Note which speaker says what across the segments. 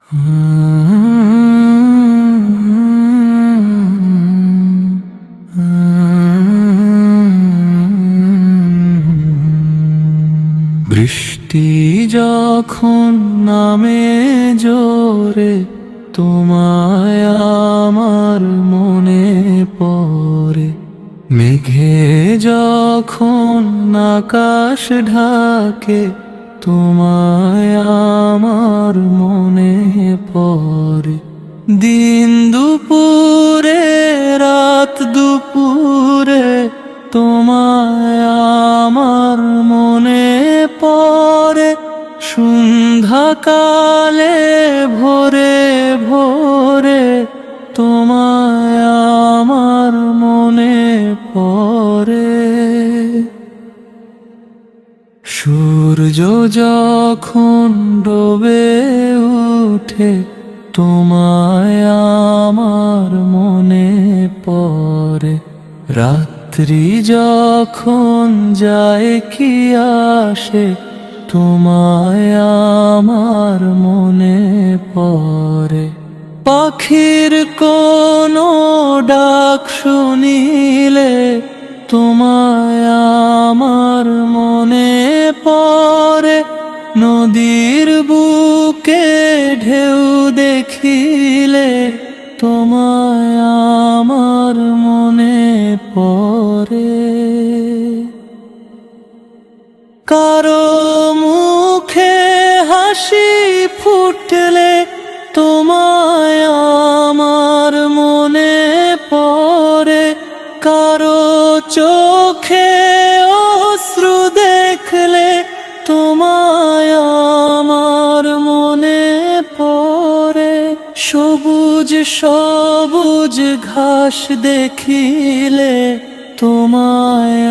Speaker 1: বৃষ্টি যখন নামে জোরে, তোমায় আমার মনে পড়ে। মেঘে যখন আকাশ ঢাকে, তোমায় আমার মনে পড়ে। দিন দুপুরে, রাত দুপুরে, তোমায় আমার মনে পড়ে। সন্ধ্যাকালে ভোরে ভোরে, তোমায় আমার মনে পড়ে। সূর্য যখন ডোবে উঠে, তোমায় আমার মনে পড়ে। রাত্রি যখন যায় কি আসে, তোমায় আমার মনে পড়ে। পাখির কোনো ডাক শুনিলে, তোমায় আমার মনে পড়ে। নদীর বুকে ঢেউ দেখিলে, তোমায় আমার মনে পড়ে। কারো মুখে হাসি ফুটলে, তোমায় আমার মনে পড়ে। কারো চোখে অশ্রু দেখলে, তোমায় আমার মনে পড়ে। সবুজ সবুজ ঘাস দেখিলে, তোমায়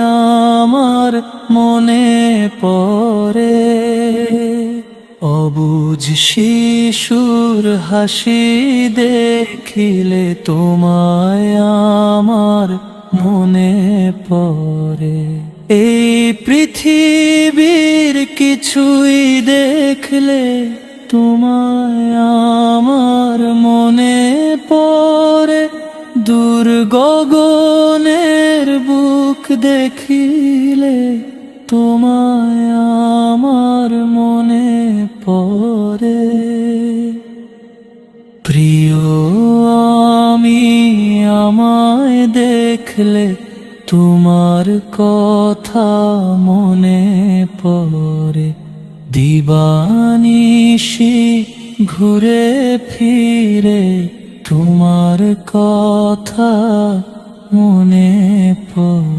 Speaker 1: আমার মনে পড়ে। অবুঝ শিশুর হাসি দেখিলে, তোমায় আমার মনে পড়ে। এই পৃথিবীর কিছুই দেখলে, তোমায় আমার মনে পড়ে। দূর গগনের বুক দেখিলে, তোমায় আমার মনে পড়ে। প্রিয় আমি, আমায় দেখলে, তোমার কথা মনে পড়ে। দিবানিশি ঘুরে ফিরে, তোমার কথা মনে পড়ে।